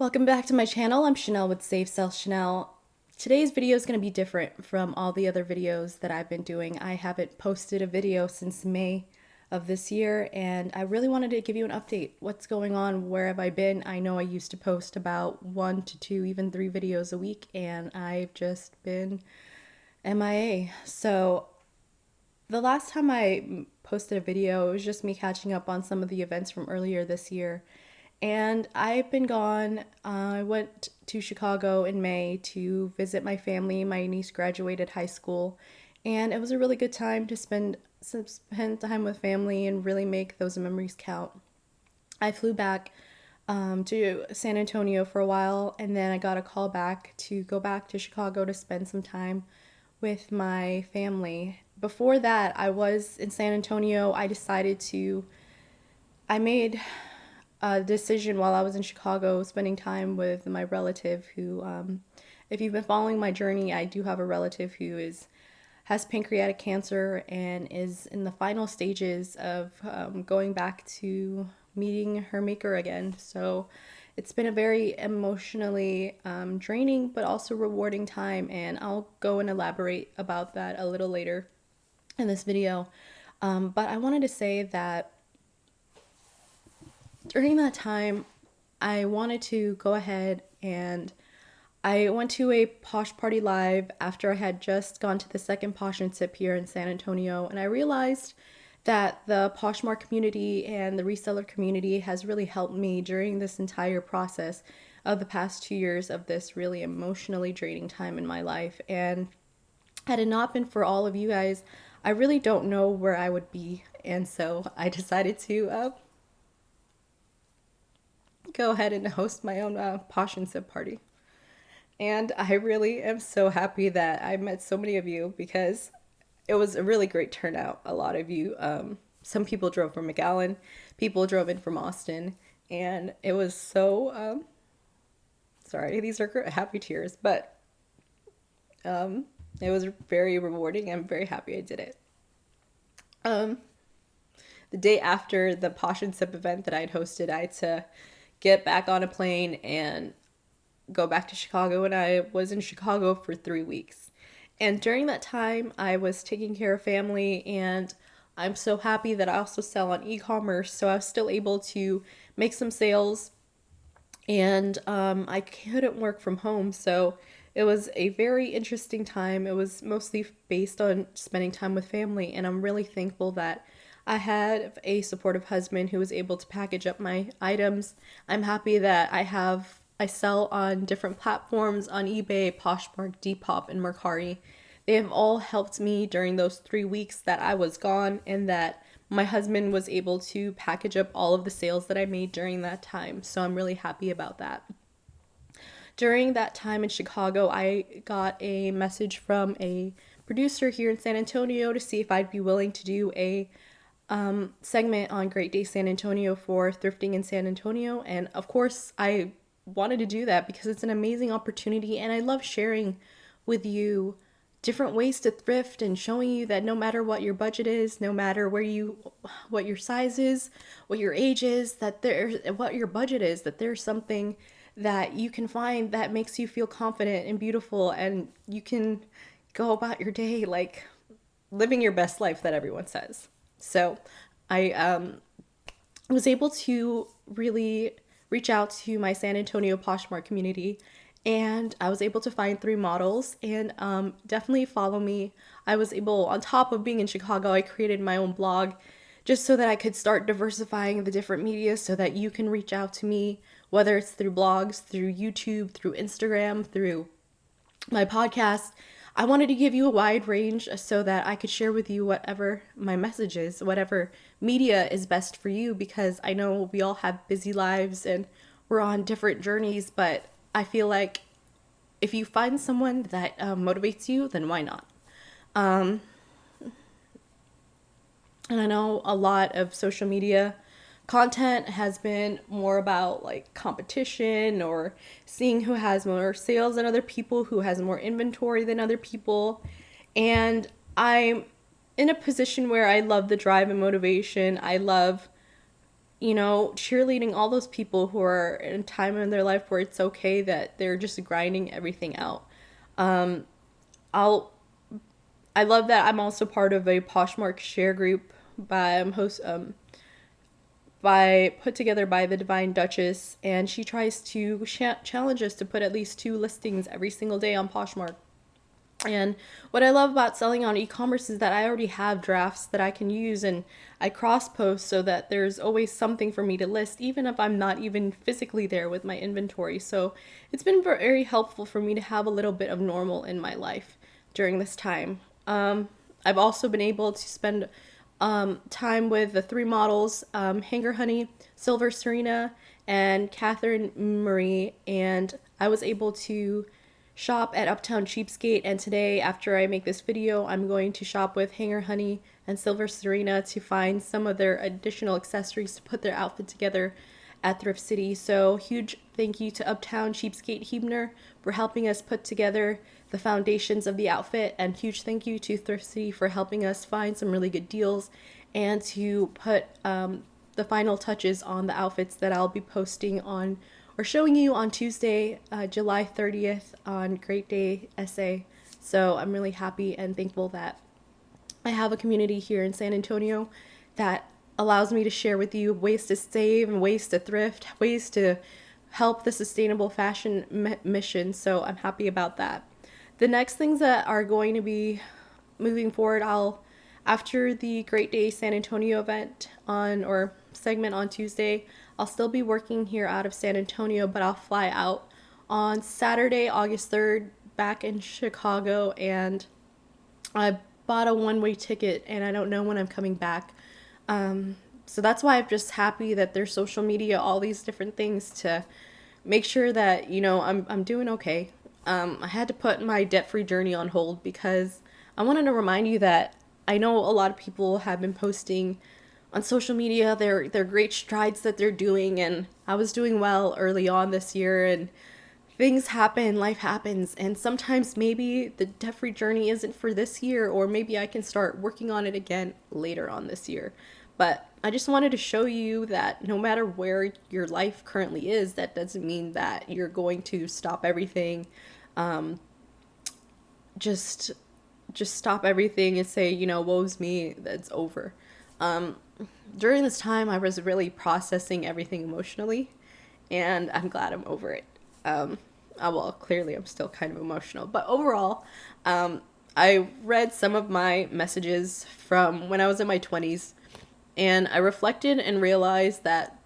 Welcome back to my channel. I'm Chanel with Save Sell Chanel. Today's video is going to be different from all the other videos that I've been doing. I haven't posted a video since May of this year, and I really wanted to give you an update. What's going on? Where have I been? I know I used to post about 1 to 2, even 3 videos a week, and I've just been MIA. So the last time I posted a video, it was just me catching up on some of the events from earlier this year. And I've been gone. I went to Chicago in May to visit my family. My niece graduated high school, and it was a really good time to spend time with family and really make those memories count. I flew back to San Antonio for a while, and then I got a call back to go back to Chicago to spend some time with my family. Before that, I was in San Antonio. I made a decision while I was in Chicago, spending time with my relative who, if you've been following my journey, I do have a relative who has pancreatic cancer and is in the final stages of going back to meeting her maker again. So it's been a very emotionally draining but also rewarding time, and I'll go and elaborate about that a little later in this video. But I wanted to say that during that time, I wanted to go ahead and I went to a Posh Party Live after I had just gone to the second Posh N Sip here in San Antonio, and I realized that the Poshmark community and the reseller community has really helped me during this entire process of the past 2 years of this really emotionally draining time in my life. And had it not been for all of you guys, I really don't know where I would be. And so I decided to go ahead and host my own Posh N Sip party. And I really am so happy that I met so many of you because it was a really great turnout. A lot of you, some people drove from McAllen, people drove in from Austin, and it was so, sorry, these are happy tears, but it was very rewarding. I'm very happy I did it. The day after the Posh N Sip event that I'd hosted, I had to get back on a plane and go back to Chicago, and I was in Chicago for 3 weeks. And during that time, I was taking care of family, and I'm so happy that I also sell on e-commerce, so I was still able to make some sales, and I couldn't work from home, so it was a very interesting time. It was mostly based on spending time with family, and I'm really thankful that I had a supportive husband who was able to package up my items. I'm happy that I sell on different platforms on eBay, Poshmark, Depop, and Mercari. They have all helped me during those 3 weeks that I was gone, and that my husband was able to package up all of the sales that I made during that time. So I'm really happy about that. During that time in Chicago, I got a message from a producer here in San Antonio to see if I'd be willing to do a segment on Great Day San Antonio for thrifting in San Antonio. And of course, I wanted to do that because it's an amazing opportunity, and I love sharing with you different ways to thrift and showing you that no matter what your budget is, no matter what your size is, what your age is, what your budget is, that there's something that you can find that makes you feel confident and beautiful, and you can go about your day like living your best life that everyone says. So I was able to really reach out to my San Antonio Poshmark community, and I was able to find 3 models, and definitely follow me. I was able, on top of being in Chicago, I created my own blog just so that I could start diversifying the different media so that you can reach out to me, whether it's through blogs, through YouTube, through Instagram, through my podcast. I wanted to give you a wide range so that I could share with you whatever my message is, whatever media is best for you, because I know we all have busy lives and we're on different journeys, but I feel like if you find someone that motivates you, then why not? And I know a lot of social media content has been more about like competition or seeing who has more sales than other people, who has more inventory than other people. And I'm in a position where I love the drive and motivation. I love cheerleading all those people who are in a time in their life where it's okay that they're just grinding everything out. Um, I'll I love that I'm also part of a Poshmark share group by put together by the Divine Duchess, and she tries to challenge us to put at least 2 listings every single day on Poshmark. And what I love about selling on e-commerce is that I already have drafts that I can use, and I cross post so that there's always something for me to list, even if I'm not even physically there with my inventory. So it's been very helpful for me to have a little bit of normal in my life during this time. I've also been able to spend time with the 3 models, Hanger Honey, Silver Serena, and Catherine Marie, and I was able to shop at Uptown Cheapskate. And today, after I make this video, I'm going to shop with Hanger Honey and Silver Serena to find some of their additional accessories to put their outfit together at Thrift City. So huge thank you to Uptown Cheapskate Huebner for helping us put together the foundations of the outfit, and huge thank you to Thrift City for helping us find some really good deals and to put the final touches on the outfits that I'll be posting on or showing you on Tuesday, July 30th on Great Day SA. So I'm really happy and thankful that I have a community here in San Antonio that allows me to share with you ways to save and ways to thrift, ways to help the sustainable fashion mission. So I'm happy about that. The next things that are going to be moving forward, after the Great Day San Antonio event or segment on Tuesday, I'll still be working here out of San Antonio, but I'll fly out on Saturday, August 3rd, back in Chicago, and I bought a one-way ticket, and I don't know when I'm coming back. So that's why I'm just happy that there's social media, all these different things to make sure that, I'm doing okay. I had to put my debt-free journey on hold because I wanted to remind you that I know a lot of people have been posting on social media their great strides that they're doing, and I was doing well early on this year, and things happen, life happens, and sometimes maybe the debt-free journey isn't for this year, or maybe I can start working on it again later on this year. But I just wanted to show you that no matter where your life currently is, that doesn't mean that you're going to stop everything. Just stop everything and say, woe's me, that's over. During this time, I was really processing everything emotionally, and I'm glad I'm over it. Well, clearly I'm still kind of emotional, but overall, I read some of my messages from when I was in my 20s, and I reflected and realized that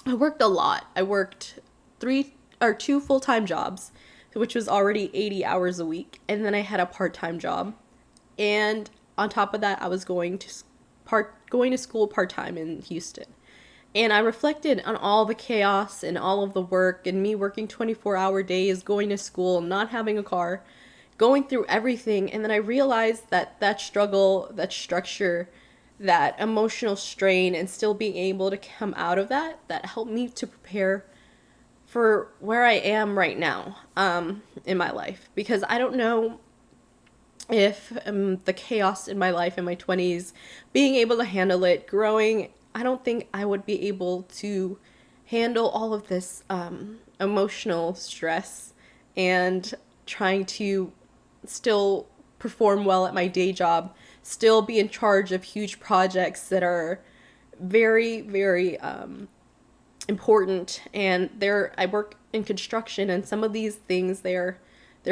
I worked a lot. I worked 2 full-time jobs, which was already 80 hours a week, and then I had a part-time job, and on top of that, I was going to school part-time in Houston. And I reflected on all the chaos and all of the work and me working 24-hour days, going to school, not having a car, going through everything. And then I realized that struggle, that structure, that emotional strain, and still being able to come out of that helped me to prepare for where I am right now in my life. Because I don't know if the chaos in my life in my 20s, being able to handle it, growing, I don't think I would be able to handle all of this emotional stress and trying to still perform well at my day job, still be in charge of huge projects that are very, very important. And I work in construction, and some of these things, they're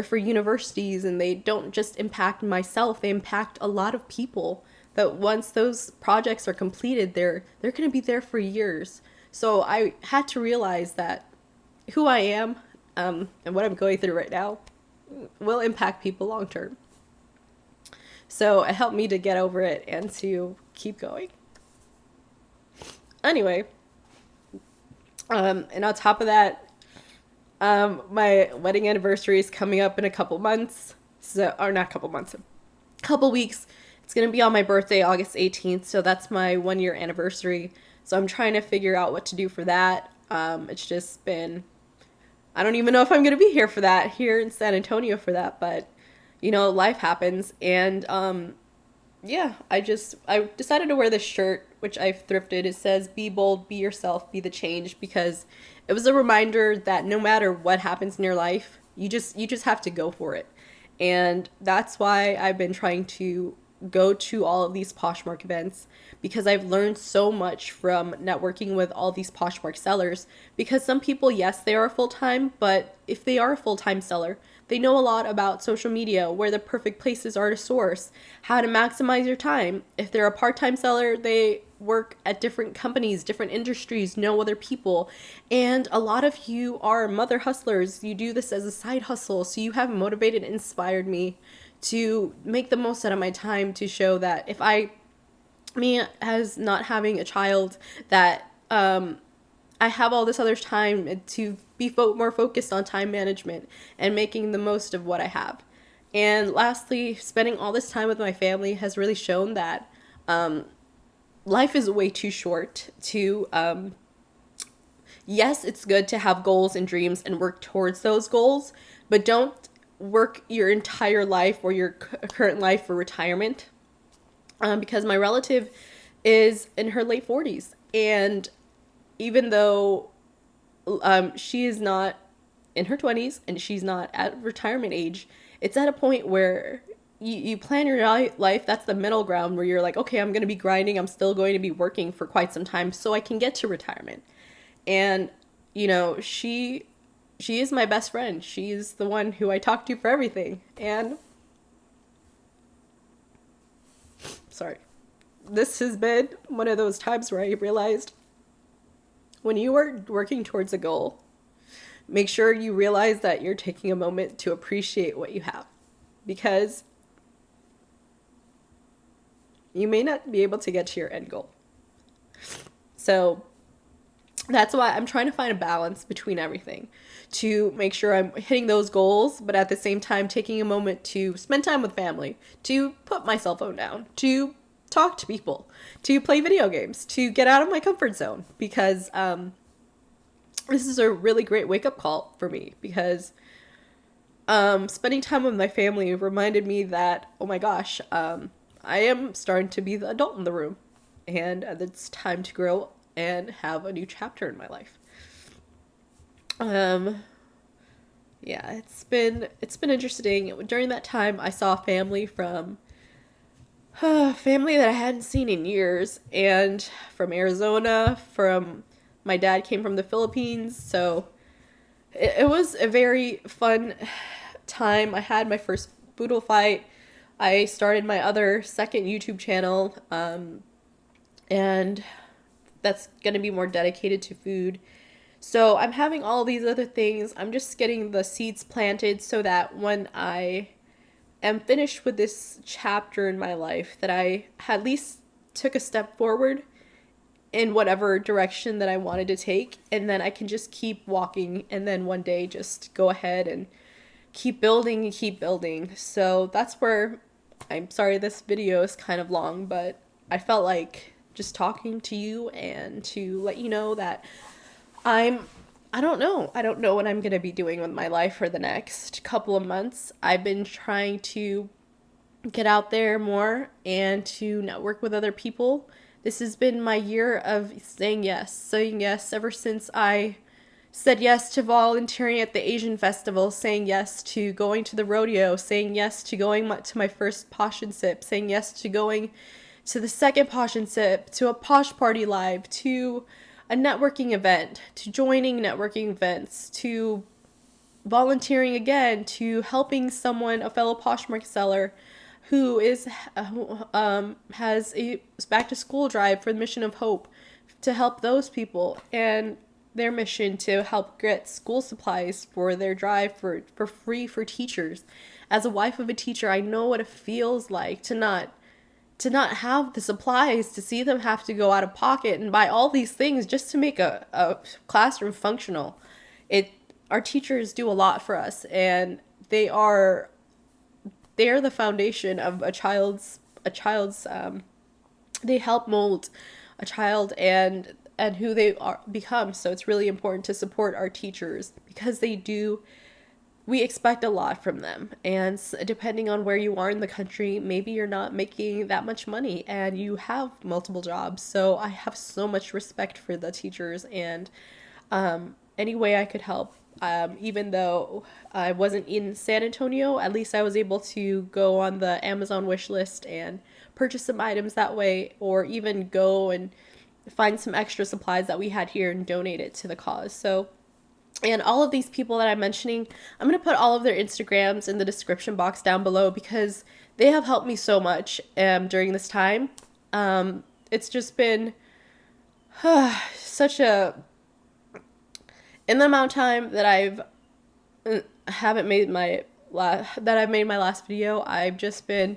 for universities, and they don't just impact myself, they impact a lot of people that once those projects are completed, they're going to be there for years. So I had to realize that who I am and what I'm going through right now will impact people long term. So it helped me to get over it and to keep going. Anyway, and on top of that, my wedding anniversary is coming up in a couple months. Or not a couple months, a couple weeks. It's going to be on my birthday, August 18th. So that's my 1-year anniversary. So I'm trying to figure out what to do for that. It's just been, I don't even know if I'm going to be here in San Antonio for that. But, life happens. And yeah, I decided to wear this shirt, which I've thrifted. It says "Be bold, be yourself, be the change," because it was a reminder that no matter what happens in your life, you just have to go for it. And that's why I've been trying to go to all of these Poshmark events, because I've learned so much from networking with all these Poshmark sellers. Because some people, yes, they are full time, but if they are a full time seller, they know a lot about social media, where the perfect places are to source, how to maximize your time. If they're a part time seller, they work at different companies, different industries, know other people. And a lot of you are mother hustlers. You do this as a side hustle. So you have motivated and inspired me to make the most out of my time, to show that if I, me as not having a child, that I have all this other time to be more focused on time management and making the most of what I have. And lastly, spending all this time with my family has really shown that life is way too short to, yes, it's good to have goals and dreams and work towards those goals, but don't work your entire life or your current life for retirement. Because my relative is in her late 40s, and even though she is not in her 20s and she's not at retirement age, it's at a point where you plan your life. That's the middle ground where you're like, okay, I'm going to be grinding. I'm still going to be working for quite some time so I can get to retirement. And, she is my best friend. She's the one who I talk to for everything. And, sorry, this has been one of those times where I realized when you are working towards a goal, make sure you realize that you're taking a moment to appreciate what you have, because you may not be able to get to your end goal. So that's why I'm trying to find a balance between everything, to make sure I'm hitting those goals, but at the same time taking a moment to spend time with family, to put my cell phone down, to talk to people, to play video games, to get out of my comfort zone, because this is a really great wake up call for me, because spending time with my family reminded me that, oh my gosh, I am starting to be the adult in the room, and it's time to grow and have a new chapter in my life. Um, yeah, it's been interesting. During that time, I saw family from family that I hadn't seen in years, and from Arizona. From my dad came from the Philippines, so it was a very fun time. I had my first boodle fight. I started my other second YouTube channel, and that's going to be more dedicated to food. So I'm having all these other things. I'm just getting the seeds planted so that when I am finished with this chapter in my life, that I at least took a step forward in whatever direction that I wanted to take, and then I can just keep walking, and then one day just go ahead and keep building and keep building. So that's where, I'm sorry this video is kind of long, but I felt like just talking to you and to let you know that I'm I don't know. I don't know what I'm going to be doing with my life for the next couple of months. I've been trying to get out there more and to network with other people. This has been my year of saying yes ever since I said yes to volunteering at the Asian festival, saying yes to going to the rodeo, saying yes to going to my first Posh N Sip, saying yes to going to the second Posh N Sip, to a Posh Party Live, to a networking event, to joining networking events, to volunteering again, to helping someone, a fellow Poshmark seller, who has a back to school drive for the Mission of Hope, to help those people and their mission to help get school supplies for their drive for free for teachers. As a wife of a teacher, I know what it feels like to not have the supplies, to see them have to go out of pocket and buy all these things just to make a classroom functional. Our teachers do a lot for us, and they're the foundation of a child's they help mold a child and who they become. So it's really important to support our teachers, because they do we expect a lot from them. And depending on where you are in the country, maybe you're not making that much money and you have multiple jobs. So I have so much respect for the teachers, and any way I could help. Even though I wasn't in San Antonio, at least I was able to go on the Amazon wish list and purchase some items that way, or even go and find some extra supplies that we had here and donate it to the cause. So, and all of these people that I'm mentioning, I'm going to put all of their Instagrams in the description box down below because they have helped me so much during this time. It's just been such a... In the amount of time that I've made my last video, I've just been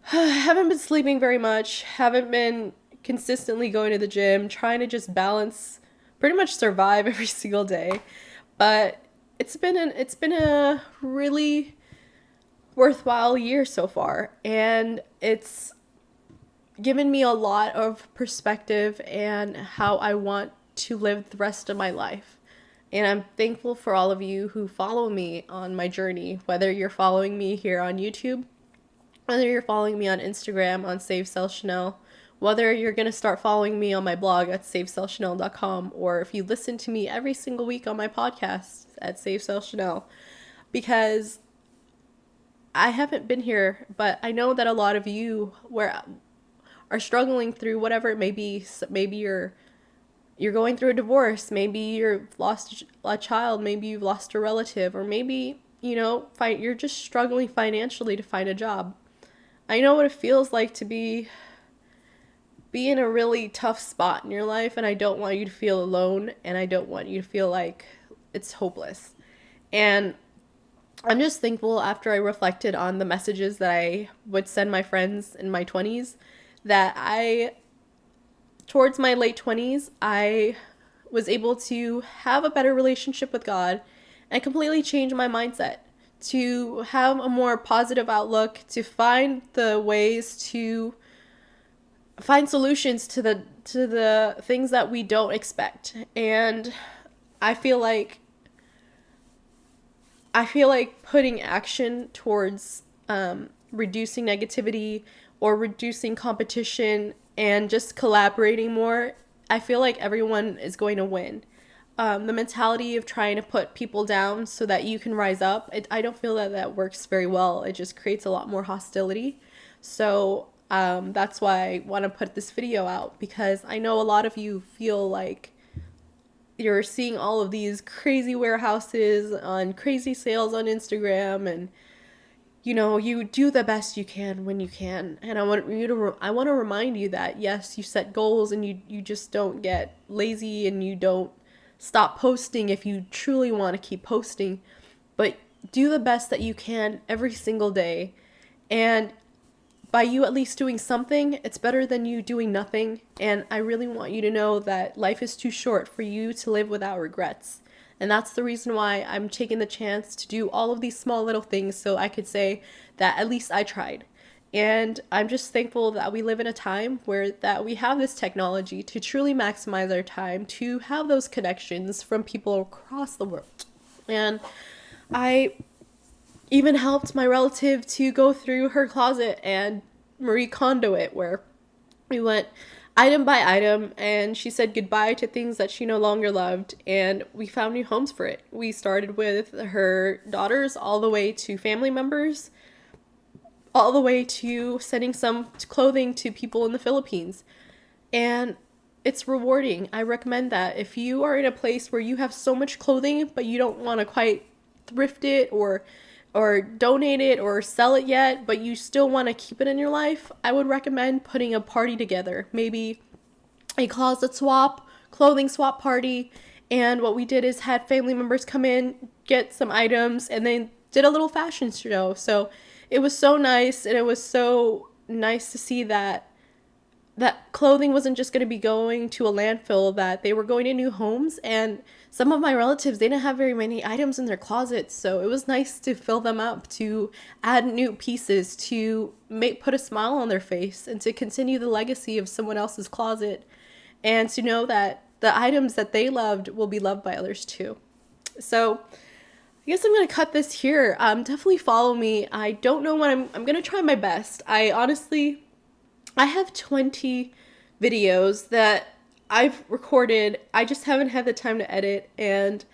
haven't been sleeping very much, haven't been consistently going to the gym, trying to just balance, pretty much survive every single day. But it's been a really worthwhile year so far, and it's given me a lot of perspective and how I want to live the rest of my life. And I'm thankful for all of you who follow me on my journey, whether you're following me here on YouTube, whether you're following me on Instagram on Save Sell Chanel, whether you're going to start following me on my blog at savesellchanel.com, or if you listen to me every single week on my podcast at Save Sell Chanel, because I haven't been here, but I know that a lot of you are struggling through whatever it may be. Maybe you're going through a divorce, maybe you've lost a child, maybe you've lost a relative, or maybe, you're just struggling financially to find a job. I know what it feels like to be in a really tough spot in your life, and I don't want you to feel alone, and I don't want you to feel like it's hopeless. And I'm just thankful, after I reflected on the messages that I would send my friends in my 20s, that towards my late 20s, I was able to have a better relationship with God and completely change my mindset, to have a more positive outlook, to find the ways to find solutions to the things that we don't expect. And I feel like putting action towards reducing negativity or reducing competition and just collaborating more, I feel like everyone is going to win. The mentality of trying to put people down so that you can rise up, I don't feel that works very well. It just creates a lot more hostility. So that's why I want to put this video out, because I know a lot of you feel like you're seeing all of these crazy warehouses on crazy sales on Instagram, and you do the best you can when you can. And I want to remind you that, yes, you set goals, and you just don't get lazy, and you don't stop posting if you truly want to keep posting, but do the best that you can every single day. And by you at least doing something, it's better than you doing nothing. And I really want you to know that life is too short for you to live without regrets. And that's the reason why I'm taking the chance to do all of these small little things, so I could say that at least I tried. And I'm just thankful that we live in a time that we have this technology to truly maximize our time, to have those connections from people across the world. And I even helped my relative to go through her closet and Marie Kondo it, where we went item by item, and she said goodbye to things that she no longer loved, and we found new homes for it. We started with her daughters, all the way to family members, all the way to sending some clothing to people in the Philippines. And it's rewarding. I recommend that if you are in a place where you have so much clothing, but you don't want to quite thrift it or donate it or sell it yet, but you still want to keep it in your life, I would recommend putting a party together. Maybe a closet swap, clothing swap party. And what we did is had family members come in, get some items, and then did a little fashion show. So it was so nice, and it was so nice to see that clothing wasn't just going to be going to a landfill, that they were going to new homes. And some of my relatives, they didn't have very many items in their closets, so it was nice to fill them up, to add new pieces, to put a smile on their face, and to continue the legacy of someone else's closet, and to know that the items that they loved will be loved by others too. So I guess I'm gonna cut this here. Definitely follow me. I don't know when I'm gonna try my best. I have 20 videos that I've recorded. I just haven't had the time to edit, and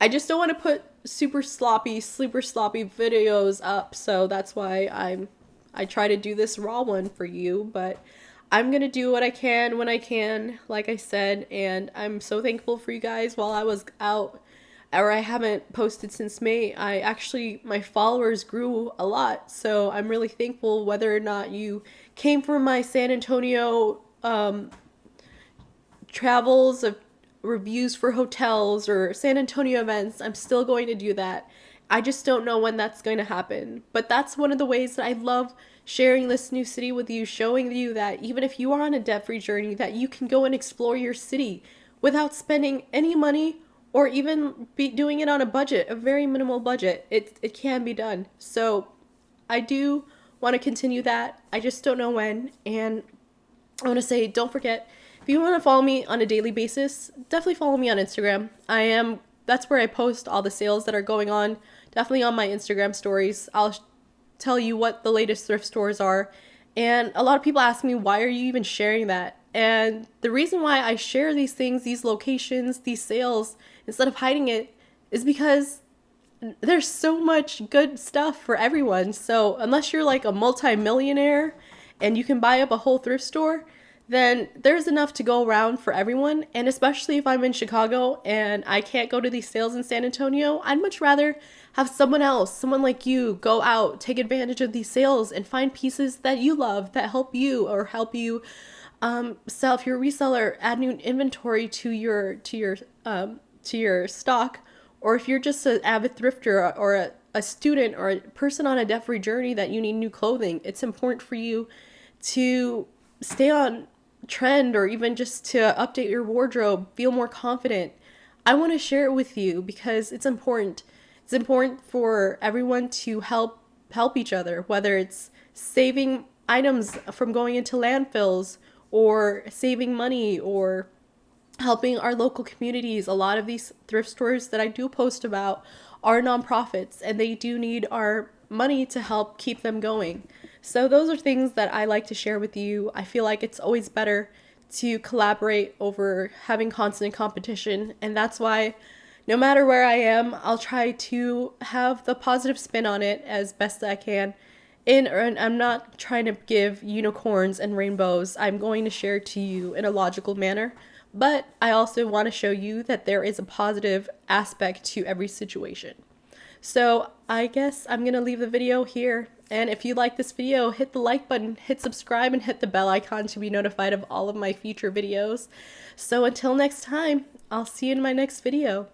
I just don't want to put super sloppy videos up. So that's why I try to do this raw one for you, but I'm going to do what I can when I can, like I said, and I'm so thankful for you guys while I was out, or I haven't posted since May. My followers grew a lot, so I'm really thankful whether or not you came from my San Antonio travels of reviews for hotels or San Antonio events. I'm still going to do that. I just don't know when that's going to happen. But that's one of the ways that I love sharing this new city with you, showing you that even if you are on a debt-free journey, that you can go and explore your city without spending any money or even be doing it on a budget, a very minimal budget. It can be done. So I do want to continue that. I just don't know when. And I want to say, don't forget, if you want to follow me on a daily basis, definitely follow me on Instagram. That's where I post all the sales that are going on. Definitely on my Instagram stories. I'll tell you what the latest thrift stores are. And a lot of people ask me, why are you even sharing that? And the reason why I share these things, these locations, these sales, instead of hiding it, is because there's so much good stuff for everyone. So unless you're like a multi-millionaire and you can buy up a whole thrift store, then there's enough to go around for everyone. And especially if I'm in Chicago and I can't go to these sales in San Antonio, I'd much rather have someone else, someone like you, go out, take advantage of these sales and find pieces that you love that help you or help you sell. If you're a reseller, add new inventory to your stock. Or if you're just an avid thrifter or a student or a person on a debt-free journey that you need new clothing, it's important for you to stay on trend or even just to update your wardrobe, feel more confident. I want to share it with you because it's important. It's important for everyone to help each other, whether it's saving items from going into landfills or saving money or helping our local communities. A lot of these thrift stores that I do post about are nonprofits and they do need our money to help keep them going. So those are things that I like to share with you. I feel like it's always better to collaborate over having constant competition, and that's why no matter where I am, I'll try to have the positive spin on it as best I can. And I'm not trying to give unicorns and rainbows. I'm going to share to you in a logical manner, but I also want to show you that there is a positive aspect to every situation. So I guess I'm going to leave the video here. And if you like this video, hit the like button, hit subscribe, and hit the bell icon to be notified of all of my future videos. So until next time, I'll see you in my next video.